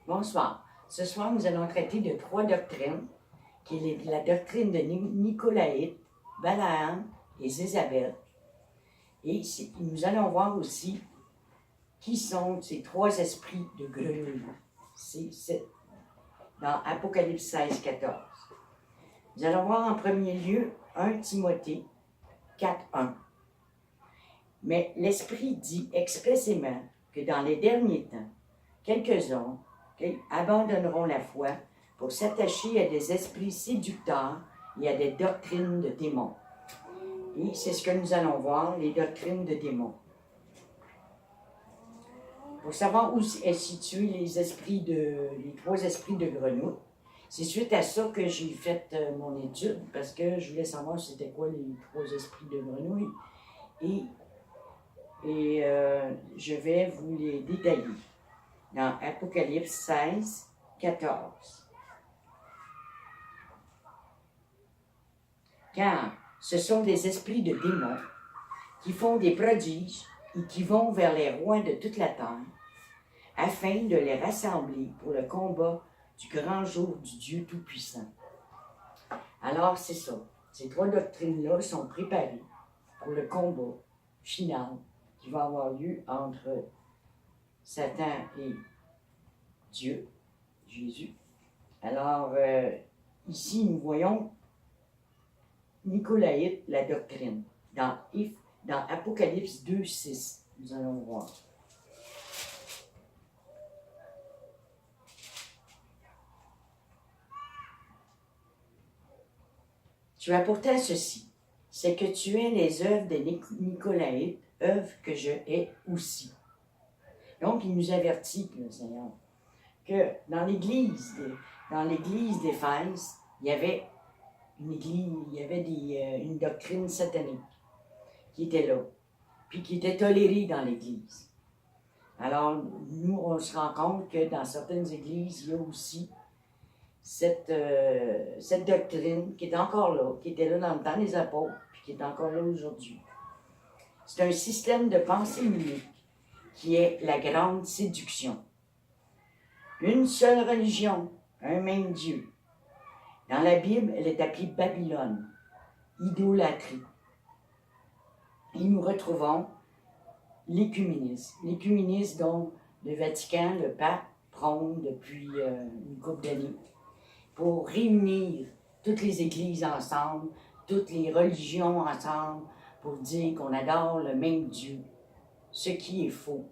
Bonsoir. Ce soir, nous allons traiter de 3 doctrines, qui est la doctrine de Nicolaïte, Balaam et Jézabel. Et nous allons voir aussi qui sont ces 3 esprits de grenouille. C'est dans Apocalypse 16, 14. Nous allons voir en premier lieu 1 Timothée 4, 1. Mais l'Esprit dit expressément que dans les derniers temps, quelques-uns abandonneront la foi pour s'attacher à des esprits séducteurs et à des doctrines de démons. Et c'est ce que nous allons voir, les doctrines de démons. Pour savoir où est situé les 3 esprits de grenouille, c'est suite à ça que j'ai fait mon étude, parce que je voulais savoir c'était quoi les 3 esprits de grenouille. Et je vais vous les détailler dans Apocalypse 16, 14. Car ce sont des esprits de démons qui font des prodiges et qui vont vers les rois de toute la terre, afin de les rassembler pour le combat du grand jour du Dieu Tout-Puissant. Alors, c'est ça. Ces 3 doctrines-là sont préparées pour le combat final qui va avoir lieu entre Satan et Dieu, Jésus. Alors, ici, nous voyons Nicolaïte, la doctrine. Dans Apocalypse 2, 6, nous allons voir. Tu as pourtant ceci, c'est que tu es les œuvres de Nicolaïte, œuvres que je hais aussi. Donc, il nous avertit, le Seigneur, que dans l'église d'Éphèse, il y avait une doctrine satanique qui était là, puis qui était tolérée dans l'église. Alors, nous, on se rend compte que dans certaines églises, il y a aussi cette doctrine qui est encore là, qui était là dans le temps des apôtres, puis qui est encore là aujourd'hui. C'est un système de pensée unique qui est la grande séduction. Une seule religion, un même Dieu. Dans la Bible, elle est appelée Babylone, idolâtrie. Et nous retrouvons l'écuménisme. L'écuménisme dont le Vatican, le pape, prône depuis une couple d'années pour réunir toutes les églises ensemble, toutes les religions ensemble, pour dire qu'on adore le même Dieu, ce qui est faux.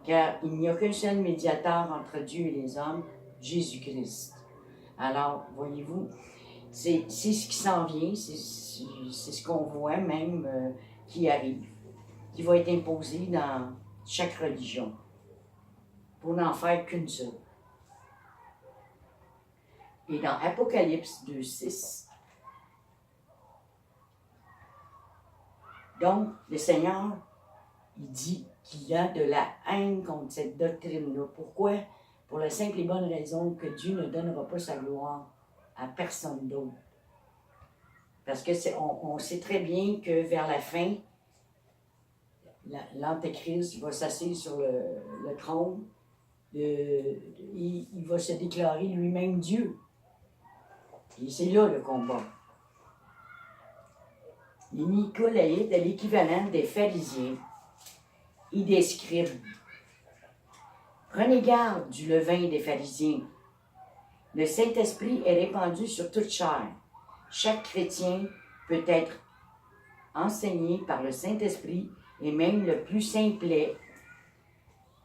Car il n'y a qu'un seul médiateur entre Dieu et les hommes, Jésus-Christ. Alors, voyez-vous, c'est ce qui s'en vient, c'est ce qu'on voit même qui arrive, qui va être imposé dans chaque religion, pour n'en faire qu'une seule. Et dans Apocalypse 2, 6, donc, le Seigneur, il dit qu'il y a de la haine contre cette doctrine-là. Pourquoi? Pour la simple et bonne raison que Dieu ne donnera pas sa gloire à personne d'autre. Parce que on sait très bien que vers la fin, l'Antéchrist va s'asseoir sur le trône, il va se déclarer lui-même Dieu. Et c'est là le combat. Les Nicolaïtes est l'équivalent des pharisiens et des scribes. Prenez garde du levain des pharisiens. Le Saint-Esprit est répandu sur toute chair. Chaque chrétien peut être enseigné par le Saint-Esprit et même le plus simplet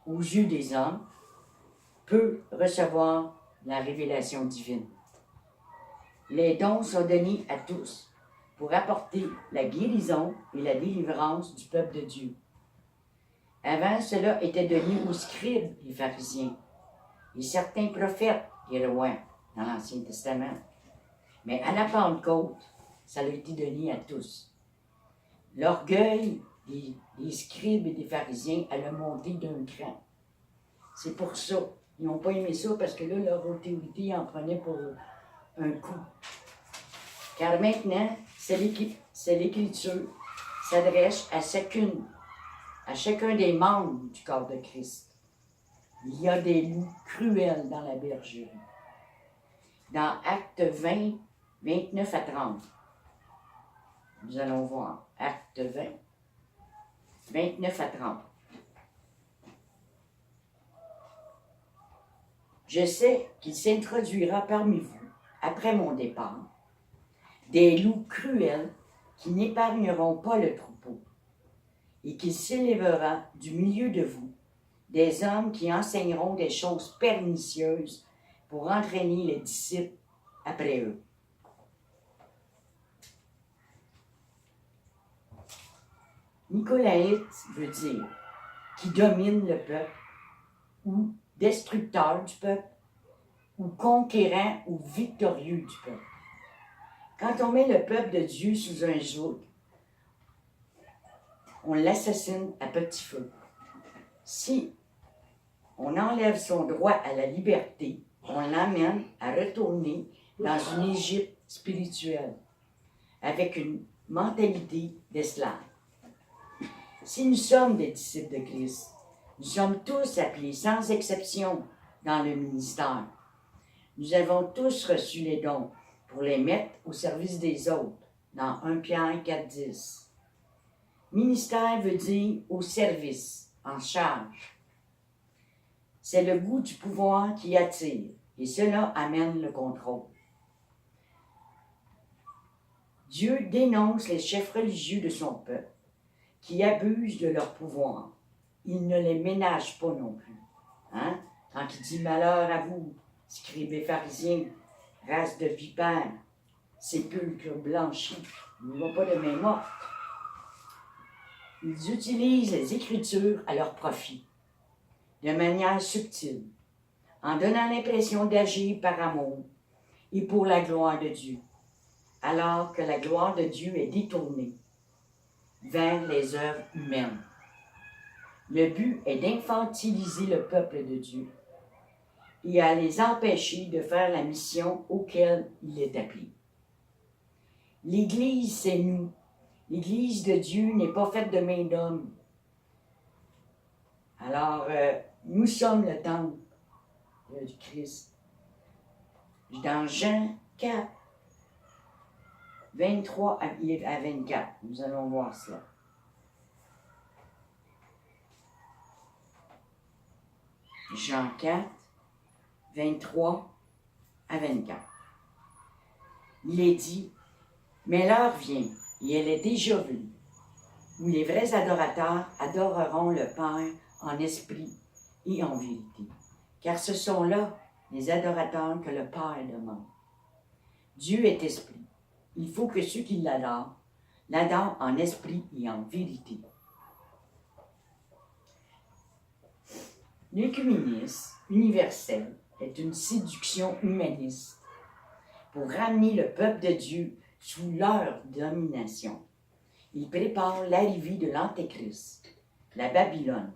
aux yeux des hommes peut recevoir la révélation divine. Les dons sont donnés à tous pour apporter la guérison et la délivrance du peuple de Dieu. Avant, cela était donné aux scribes et pharisiens et certains prophètes et rois dans l'Ancien Testament. Mais à la Pentecôte, ça a été donné à tous. L'orgueil des scribes et des pharisiens a monté d'un cran. C'est pour ça. Ils n'ont pas aimé ça parce que là, leur autorité en prenait pour un coup. Car maintenant, c'est l'Écriture s'adresse à chacun des membres du corps de Christ. Il y a des loups cruels dans la bergerie. Dans Acte 20, 29 à 30, nous allons voir Acte 20, 29 à 30. Je sais qu'il s'introduira parmi vous, après mon départ, des loups cruels qui n'épargneront pas le troupeau, et qu'il s'élèvera du milieu de vous des hommes qui enseigneront des choses pernicieuses pour entraîner les disciples après eux. Nicolaïte veut dire qui domine le peuple, ou destructeur du peuple, ou conquérant ou victorieux du peuple. Quand on met le peuple de Dieu sous un joug, on l'assassine à petit feu. Si on enlève son droit à la liberté, on l'amène à retourner dans une Égypte spirituelle, avec une mentalité d'esclave. Si nous sommes des disciples de Christ, nous sommes tous appelés sans exception dans le ministère. Nous avons tous reçu les dons pour les mettre au service des autres, dans 1 Pierre 4,10. Ministère veut dire au service, en charge. C'est le goût du pouvoir qui attire, et cela amène le contrôle. Dieu dénonce les chefs religieux de son peuple, qui abusent de leur pouvoir. Il ne les ménage pas non plus. Hein? Quand il dit « Malheur à vous, scribes et pharisiens, race de vipères, sépulcre blanchi, il n'y va pas de main morte. » Ils utilisent les Écritures à leur profit, de manière subtile, en donnant l'impression d'agir par amour et pour la gloire de Dieu, alors que la gloire de Dieu est détournée vers les œuvres humaines. Le but est d'infantiliser le peuple de Dieu et à les empêcher de faire la mission auquel il est appelé. L'Église, c'est nous. L'Église de Dieu n'est pas faite de main d'homme. Alors, nous sommes le temple du Christ. Dans Jean 4, 23 à 24, nous allons voir cela. Jean 4, 23 à 24. Il est dit, mais l'heure vient, et elle est déjà venue, où les vrais adorateurs adoreront le Père en esprit et en vérité, car ce sont là les adorateurs que le Père demande. Dieu est esprit. Il faut que ceux qui l'adorent en esprit et en vérité. L'œcuménisme universel est une séduction humaniste pour ramener le peuple de Dieu sous leur domination. Il prépare l'arrivée de l'Antéchrist, la Babylone,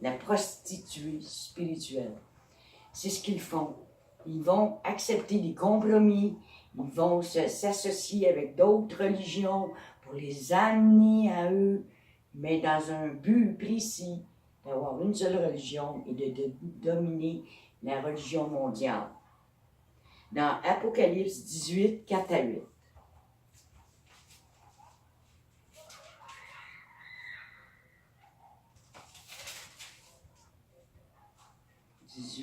la prostituée spirituelle. C'est ce qu'ils font. Ils vont accepter des compromis, ils vont s'associer avec d'autres religions pour les amener à eux, mais dans un but précis d'avoir une seule religion et de dominer la religion mondiale. Dans Apocalypse 18, 4 à 8.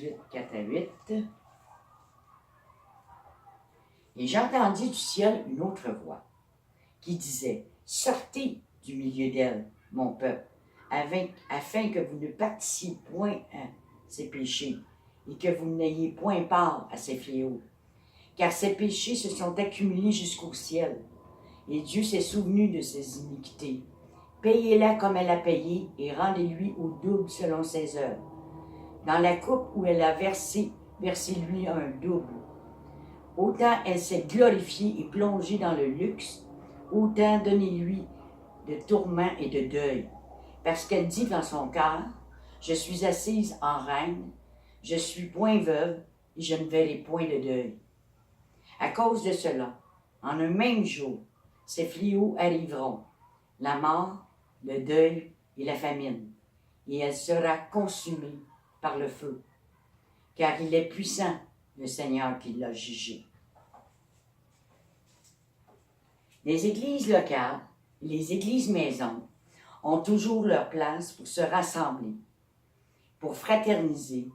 « 4 à 8. Et j'entendis du ciel une autre voix qui disait, « Sortez du milieu d'elle, mon peuple, afin que vous ne participiez point à ses péchés et que vous n'ayez point part à ses fléaux. Car ses péchés se sont accumulés jusqu'au ciel, et Dieu s'est souvenu de ses iniquités. Payez-la comme elle a payé et rendez-lui au double selon ses œuvres. Dans la coupe où elle a versez-lui un double. Autant elle s'est glorifiée et plongée dans le luxe, autant donnez-lui de tourments et de deuil. Parce qu'elle dit dans son cœur, je suis assise en reine, je suis point veuve et je ne verrai point de deuil. À cause de cela, en un même jour, ces fléaux arriveront, la mort, le deuil et la famine, et elle sera consumée par le feu, car il est puissant, le Seigneur qui l'a jugé. Les églises locales, les églises maisons, ont toujours leur place pour se rassembler, pour fraterniser,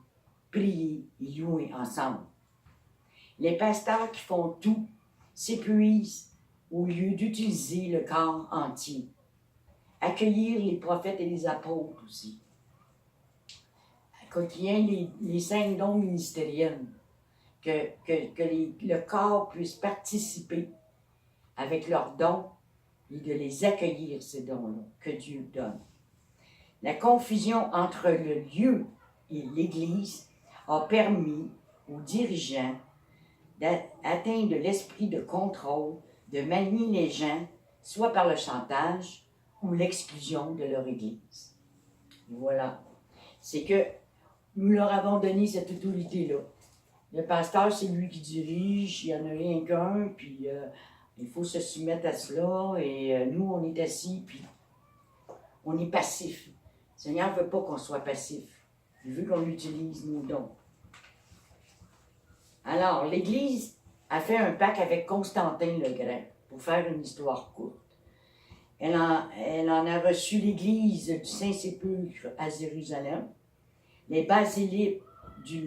prier et louer ensemble. Les pasteurs qui font tout s'épuisent au lieu d'utiliser le corps entier. Accueillir les prophètes et les apôtres aussi. Quand il y a les 5 dons ministériels, que le corps puisse participer avec leurs dons et de les accueillir, ces dons-là, que Dieu donne. La confusion entre le lieu et l'Église a permis aux dirigeants d'atteindre l'esprit de contrôle, de manier les gens, soit par le chantage ou l'exclusion de leur Église. Voilà. C'est que nous leur avons donné cette autorité-là. Le pasteur, c'est lui qui dirige, il n'y en a rien qu'un, puis il faut se soumettre à cela, et nous, on est assis, puis on est passif. Le Seigneur ne veut pas qu'on soit passif. Il veut qu'on utilise nos dons. Alors, l'Église a fait un pacte avec Constantin le Grand, pour faire une histoire courte. Elle en a reçu l'Église du Saint-Sépulcre à Jérusalem, les basiliques du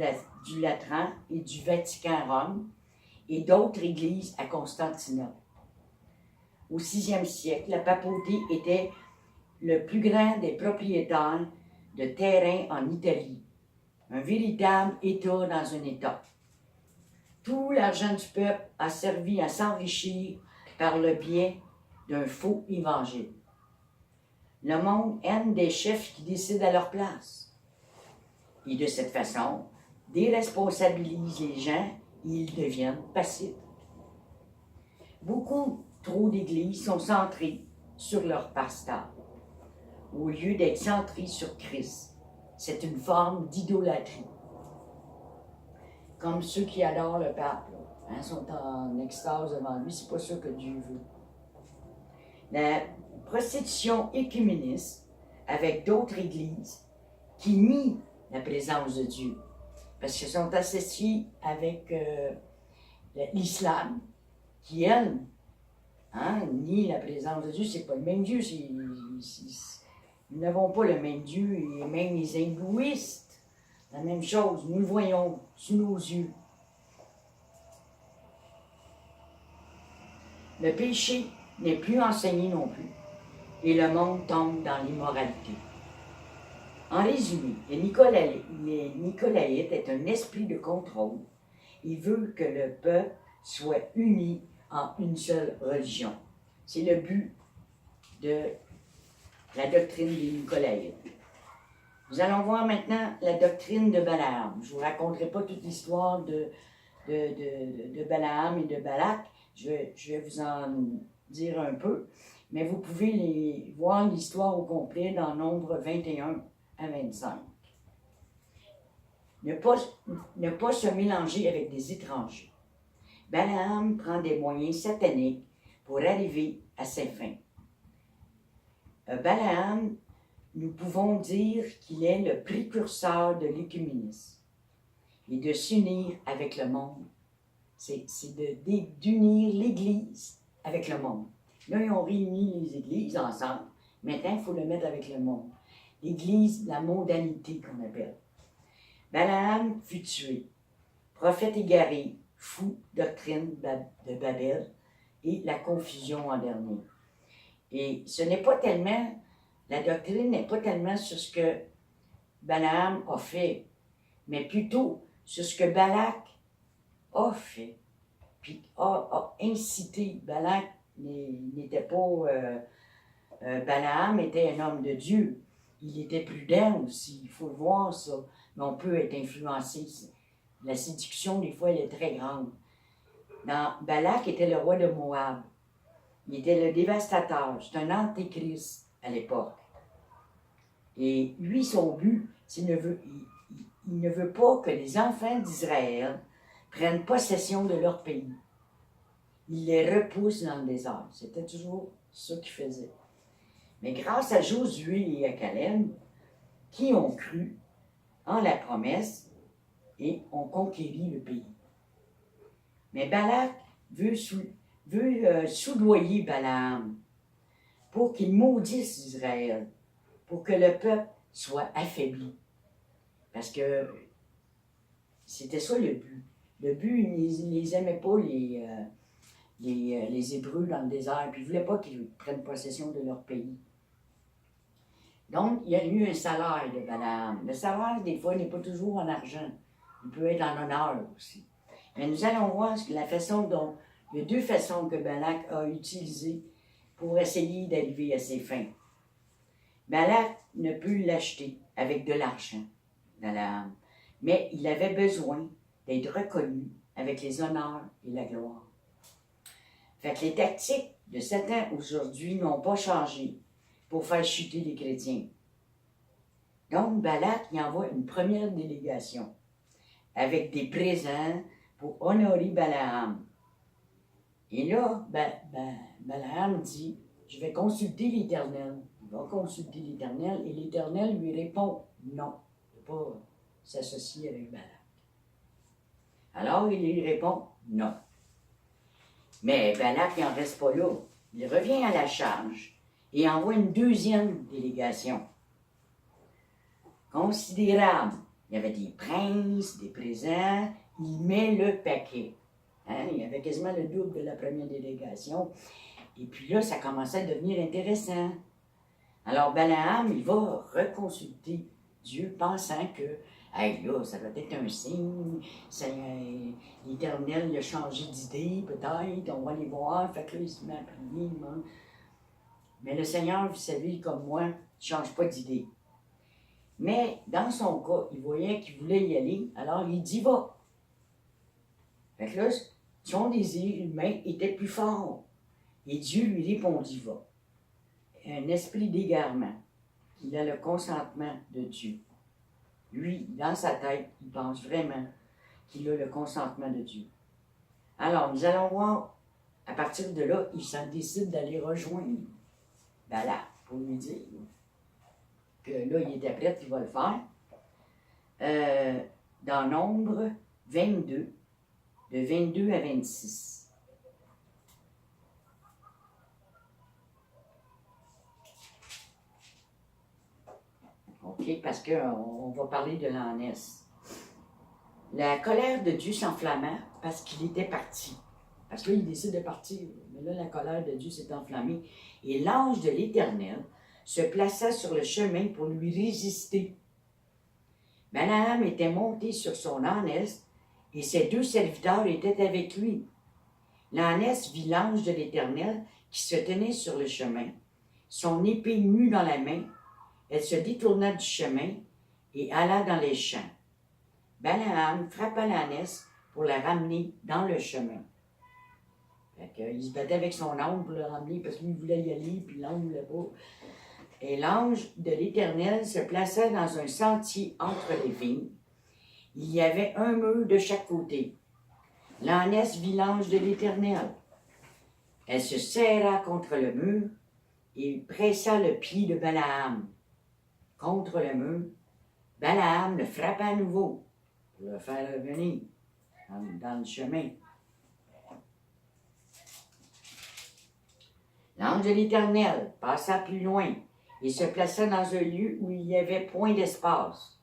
Latran et du Vatican à Rome, et d'autres églises à Constantinople. Au VIe siècle, la papauté était le plus grand des propriétaires de terrains en Italie, un véritable État dans un État. Tout l'argent du peuple a servi à s'enrichir par le biais d'un faux évangile. Le monde aime des chefs qui décident à leur place. Et de cette façon, déresponsabilisent les gens et ils deviennent passifs. Beaucoup trop d'églises sont centrées sur leur pasteur, au lieu d'être centrées sur Christ. C'est une forme d'idolâtrie. Comme ceux qui adorent le pape, sont en extase devant lui, c'est pas ça que Dieu veut. La prostitution écuméniste avec d'autres églises qui nient la présence de Dieu, parce qu'ils sont associés avec l'islam, qui, elle, nie la présence de Dieu. C'est pas le même Dieu. Nous n'avons pas le même Dieu, et même les hindouistes, la même chose. Nous le voyons sous nos yeux. Le péché n'est plus enseigné non plus, et le monde tombe dans l'immoralité. En résumé, les Nicolaïtes est un esprit de contrôle. Il veut que le peuple soit uni en une seule religion. C'est le but de la doctrine des Nicolaïtes. Nous allons voir maintenant la doctrine de Balaam. Je ne vous raconterai pas toute l'histoire de Balaam et de Balak. Je vais vous en dire un peu, mais vous pouvez voir l'histoire au complet dans Nombre 21 à 25. Ne pas se mélanger avec des étrangers. Balaam prend des moyens sataniques pour arriver à ses fins. Balaam, nous pouvons dire qu'il est le précurseur de l'écuménisme et de s'unir avec le monde. C'est d'unir l'Église avec le monde. Là, ils ont réuni les églises ensemble. Maintenant, il faut le mettre avec le monde. L'Église, la mondanité qu'on appelle. Balaam fut tué. Prophète égaré, fou, doctrine de Babel et la confusion en dernier. Et ce n'est pas tellement, la doctrine n'est pas tellement sur ce que Balaam a fait, mais plutôt sur ce que Balak a fait, puis a incité. Balak n'était pas... Balaam était un homme de Dieu. Il était prudent aussi, il faut le voir ça. Mais on peut être influencé. La séduction, des fois, elle est très grande. Balak était le roi de Moab. Il était le dévastateur. C'est un antéchrist à l'époque. Et lui, son but, il ne veut pas que les enfants d'Israël prennent possession de leur pays. Il les repousse dans le désert. C'était toujours ça qu'il faisait. Mais grâce à Josué et à Caleb, qui ont cru, en la promesse et on conquérit le pays. Mais Balak veut soudoyer Balaam pour qu'il maudisse Israël, pour que le peuple soit affaibli. Parce que c'était ça le but. Le but, ils ne les aimaient pas, les Hébreux dans le désert, puis ils ne voulaient pas qu'ils prennent possession de leur pays. Donc, il y a eu un salaire de Balaam. Le salaire, des fois, n'est pas toujours en argent. Il peut être en honneur aussi. Mais nous allons voir la façon dont, il y a deux façons que Balak a utilisées pour essayer d'arriver à ses fins. Balak ne peut l'acheter avec de l'argent, Balaam, mais il avait besoin d'être reconnu avec les honneurs et la gloire. Fait que les tactiques de Satan aujourd'hui n'ont pas changé pour faire chuter les chrétiens. Donc, Balak y envoie une première délégation avec des présents pour honorer Balaam. Et là, Balaam dit, je vais consulter l'Éternel. Il va consulter l'Éternel et l'Éternel lui répond, non, il ne peut pas s'associer avec Balak. Alors, il lui répond, non. Mais Balak n'en reste pas là. Il revient à la charge et envoie une deuxième délégation. Considérable. Il y avait des princes, des présents. Il met le paquet. Hein? Il y avait quasiment le double de la première délégation. Et puis là, ça commençait à devenir intéressant. Alors Balaam, il va reconsulter Dieu, pensant que, hey, là, ça doit être un signe, l'Éternel il a changé d'idée, peut-être, on va aller voir. Fait que là, il se met à prier. Mais le Seigneur, vous savez, comme moi, ne change pas d'idée. Mais dans son cas, il voyait qu'il voulait y aller, alors il dit va. Fait que là, son désir humain était plus fort. Et Dieu lui répondit va. Un esprit d'égarement. Il a le consentement de Dieu. Lui, dans sa tête, il pense vraiment qu'il a le consentement de Dieu. Alors, nous allons voir, à partir de là, il s'en décide d'aller rejoindre Balak pour lui dire que là, il était prêt, il va le faire. Dans Nombre 22, de 22 à 26. OK, parce qu'on va parler de l'ânesse. La colère de Dieu s'enflamma parce qu'il était parti. Parce que là, il décide de partir. Mais là, la colère de Dieu s'est enflammée. Et l'ange de l'Éternel se plaça sur le chemin pour lui résister. Balaam était monté sur son ânesse et ses deux serviteurs étaient avec lui. L'ânesse vit l'ange de l'Éternel qui se tenait sur le chemin, son épée nue dans la main. Elle se détourna du chemin et alla dans les champs. Balaam frappa l'ânesse pour la ramener dans le chemin. Il se battait avec son âne pour le ramener parce qu'il voulait y aller, puis l'âne ne voulait pas. Et l'ange de l'Éternel se plaça dans un sentier entre les vignes. Il y avait un mur de chaque côté. L'ânesse vit l'ange de l'Éternel. Elle se serra contre le mur et pressa le pied de Balaam contre le mur. Balaam le frappa à nouveau pour le faire revenir dans le chemin. L'ange de l'Éternel passa plus loin et se plaça dans un lieu où il n'y avait point d'espace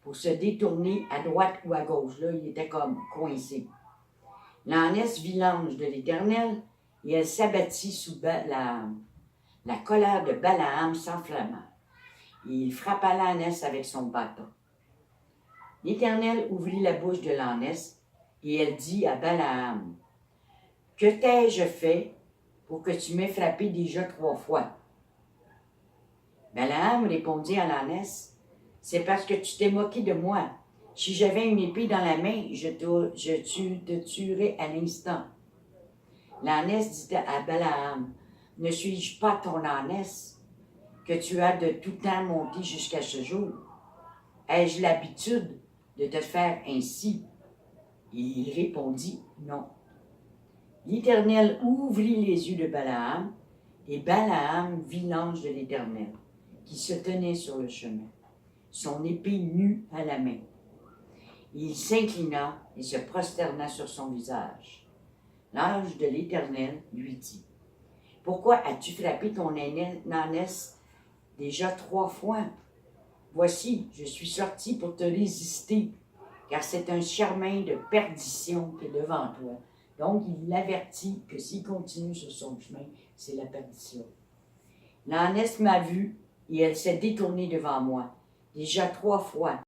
pour se détourner à droite ou à gauche. Là, il était comme coincé. L'ânesse vit l'ange de l'Éternel et elle s'abattit sous la colère de Balaam s'enflamma. Et il frappa l'ânesse avec son bâton. L'Éternel ouvrit la bouche de l'ânesse et elle dit à Balaam, « Que t'ai-je fait pour que tu m'aies frappé déjà 3 fois? » Balaam répondit à l'ânesse, « C'est parce que tu t'es moqué de moi. Si j'avais une épée dans la main, je te tuerais à l'instant. » L'ânesse dit à Balaam, « Ne suis-je pas ton ânesse que tu as de tout temps monté jusqu'à ce jour? Ai-je l'habitude de te faire ainsi? » Et il répondit, « Non. » L'Éternel ouvrit les yeux de Balaam, et Balaam vit l'ange de l'Éternel, qui se tenait sur le chemin. son épée nue à la main. Il s'inclina et se prosterna sur son visage. L'ange de l'Éternel lui dit, « Pourquoi as-tu frappé ton ânesse déjà 3 fois? Voici, je suis sorti pour te résister, car c'est un chemin de perdition qui est devant toi. » Donc, il l'avertit que s'il continue sur son chemin, c'est la perdition. L'ânesse m'a vu et elle s'est détournée devant moi. Déjà 3 fois,